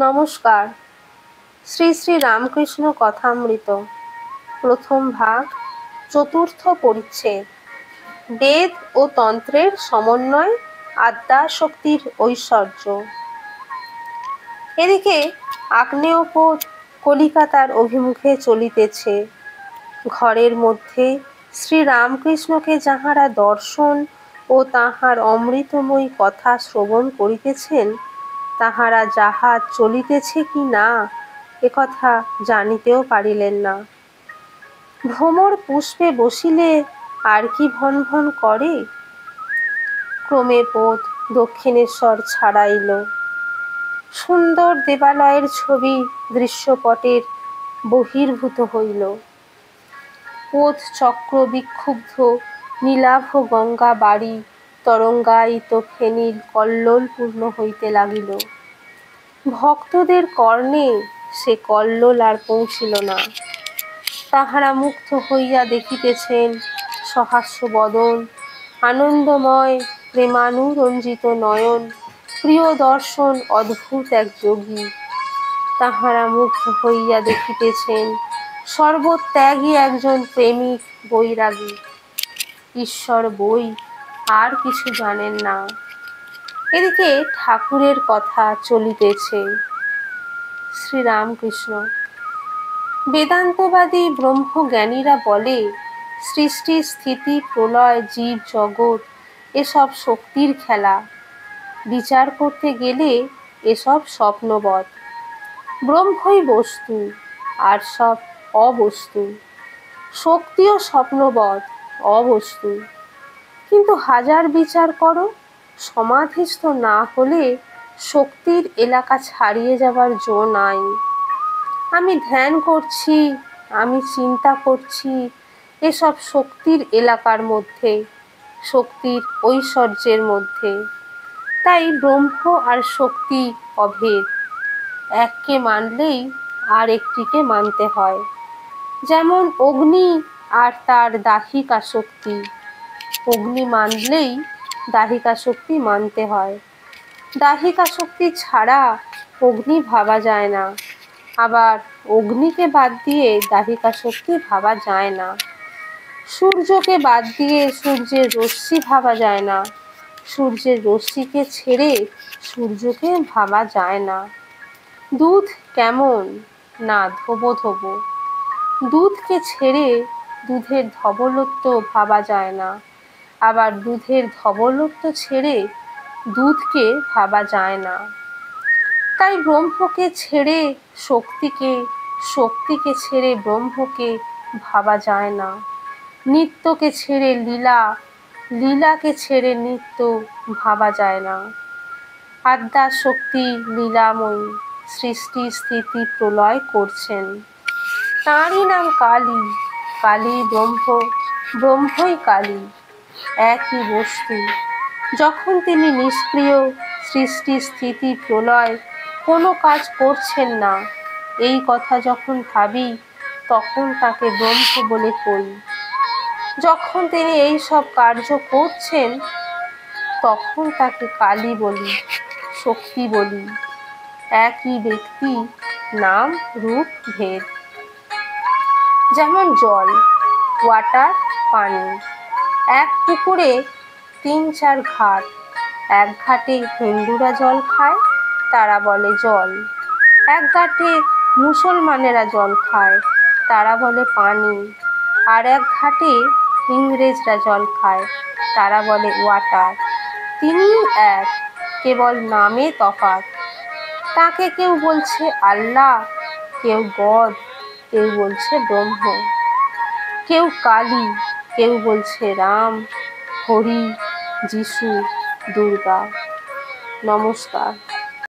নমস্কার। শ্রী শ্রী রামকৃষ্ণ কথামৃত প্রথম ভাগ, চতুর্থ পরিচ্ছেদ। বেদ ও তন্ত্রের সমন্বয়, আদ্যাশক্তির ঐশ্বর্য। এদিকে আগ্নেয়পথ কলিকাতার অভিমুখে চলিতেছে। ঘরের মধ্যে শ্রীরামকৃষ্ণকে যাহারা দর্শন ও তাঁহার অমৃতময়ী কথা শ্রবণ করিতেছেন, তাহারা জাহাজ চলিতেছে কি না একথা জানিতেও পারিলেন না। ভ্রমর পুষ্পে বসিলে আর কি ভন ভন করে। ক্রমে পথ দক্ষিণেশ্বর ছাড়াইল। সুন্দর দেবালয়ের ছবি দৃশ্যপটের বহির্ভূত হইল। পথ চক্র বিক্ষুব্ধ নীলাভ গঙ্গা বাড়ি তরঙ্গায়িত ফেনীর কল্লোলপূর্ণ হইতে লাগিল। ভক্তদের কর্ণে সে কল্লোল আর পৌঁছিল না। তাহারা মুগ্ধ হইয়া দেখিতেছেন সহাস্য বদন, আনন্দময় প্রেমানুরঞ্জিত নয়ন, প্রিয় দর্শন অদ্ভুত এক যোগী। তাহারা মুগ্ধ হইয়া দেখিতেছেন সর্বত্যাগী একজন প্রেমিক বৈরাগী। ঈশ্বর বই আর কিছু জানেন না। এদিকে ঠাকুরের কথা চলিতেছে। শ্রীরামকৃষ্ণ: বেদান্তবাদী ব্রহ্মজ্ঞানীরা বলে, সৃষ্টি স্থিতি প্রলয় জীব জগৎ এসব শক্তির খেলা। বিচার করতে গেলে এসব স্বপ্নবৎ। ব্রহ্মই বস্তু, আর সব অবস্তু। শক্তিও স্বপ্নবৎ, অবস্তু। কিন্তু হাজার বিচার করো, সমাধিস্থ না হলে শক্তির এলাকা ছাড়িয়ে যাবার জো নাই। আমি ধ্যান করছি, আমি চিন্তা করছি, এসব শক্তির এলাকার মধ্যে, শক্তির ঐশ্বর্যের মধ্যে। তাই ব্রহ্ম আর শক্তি অভেদ। এককে মানলেই আর একটিকে মানতে হয়। যেমন অগ্নি আর তার দাহিকাশক্তি। অগ্নি মানলেই দাহিকাশক্তি মানতে হয়। দাহিকাশক্তি ছাড়া অগ্নি ভাবা যায় না, আবার অগ্নিকে বাদ দিয়ে দাহিকাশক্তি ভাবা যায় না। সূর্যকে বাদ দিয়ে সূর্যের রশ্মি ভাবা যায় না, সূর্যের রশ্মিকে ছেড়ে সূর্যকে ভাবা যায় না। দুধ কেমন? না ধোবো ধোবো। দুধকে ছেড়ে দুধের ধবলত্ব ভাবা যায় না, আবার দুধের ধবলত্ব ছেড়ে দুধকে ভাবা যায় না। তাই ব্রহ্মকে ছেড়ে শক্তিকে, শক্তিকে ছেড়ে ব্রহ্মকে ভাবা যায় না। নিত্যকে ছেড়ে লীলা, লীলাকে ছেড়ে নিত্য ভাবা যায় না। আদ্যাশক্তি লীলাময়ী, সৃষ্টি স্থিতি প্রলয় করছেন। তাঁরই নাম কালী। কালী ব্রহ্ম, ব্রহ্মই কালী, একই বস্তু। যখন তিনি নিষ্ক্রিয়, সৃষ্টি স্থিতি প্রলয় কোনো কাজ করছেন না, এই কথা যখন ভাবি তখন তাকে ব্রহ্ম বলে কই। যখন তিনি এই সব কার্য করছেন তখন তাকে কালী বলি, শক্তি বলি। একই ব্যক্তি, নাম রূপ ভেদ। যেমন জল, ওয়াটার, পানি। এক পুকুরে ৩-৪ ঘাট। এক ঘাটে হিন্দুরা জল খায়, তারা বলে জল। এক ঘাটে মুসলমানেরা জল খায়, তারা বলে পানি। আর এক ঘাটে ইংরেজরা জল খায়, তারা বলে ওয়াটার। তিনিই এক, কেবল নামে তফাৎ। তাকে কেউ বলছে আল্লাহ, কেউ গড, কেউ বলছে ব্রহ্ম। কেউ কালী, কেউ বলছে রাম, হরি, যিশু, দুর্গা। নমস্কার।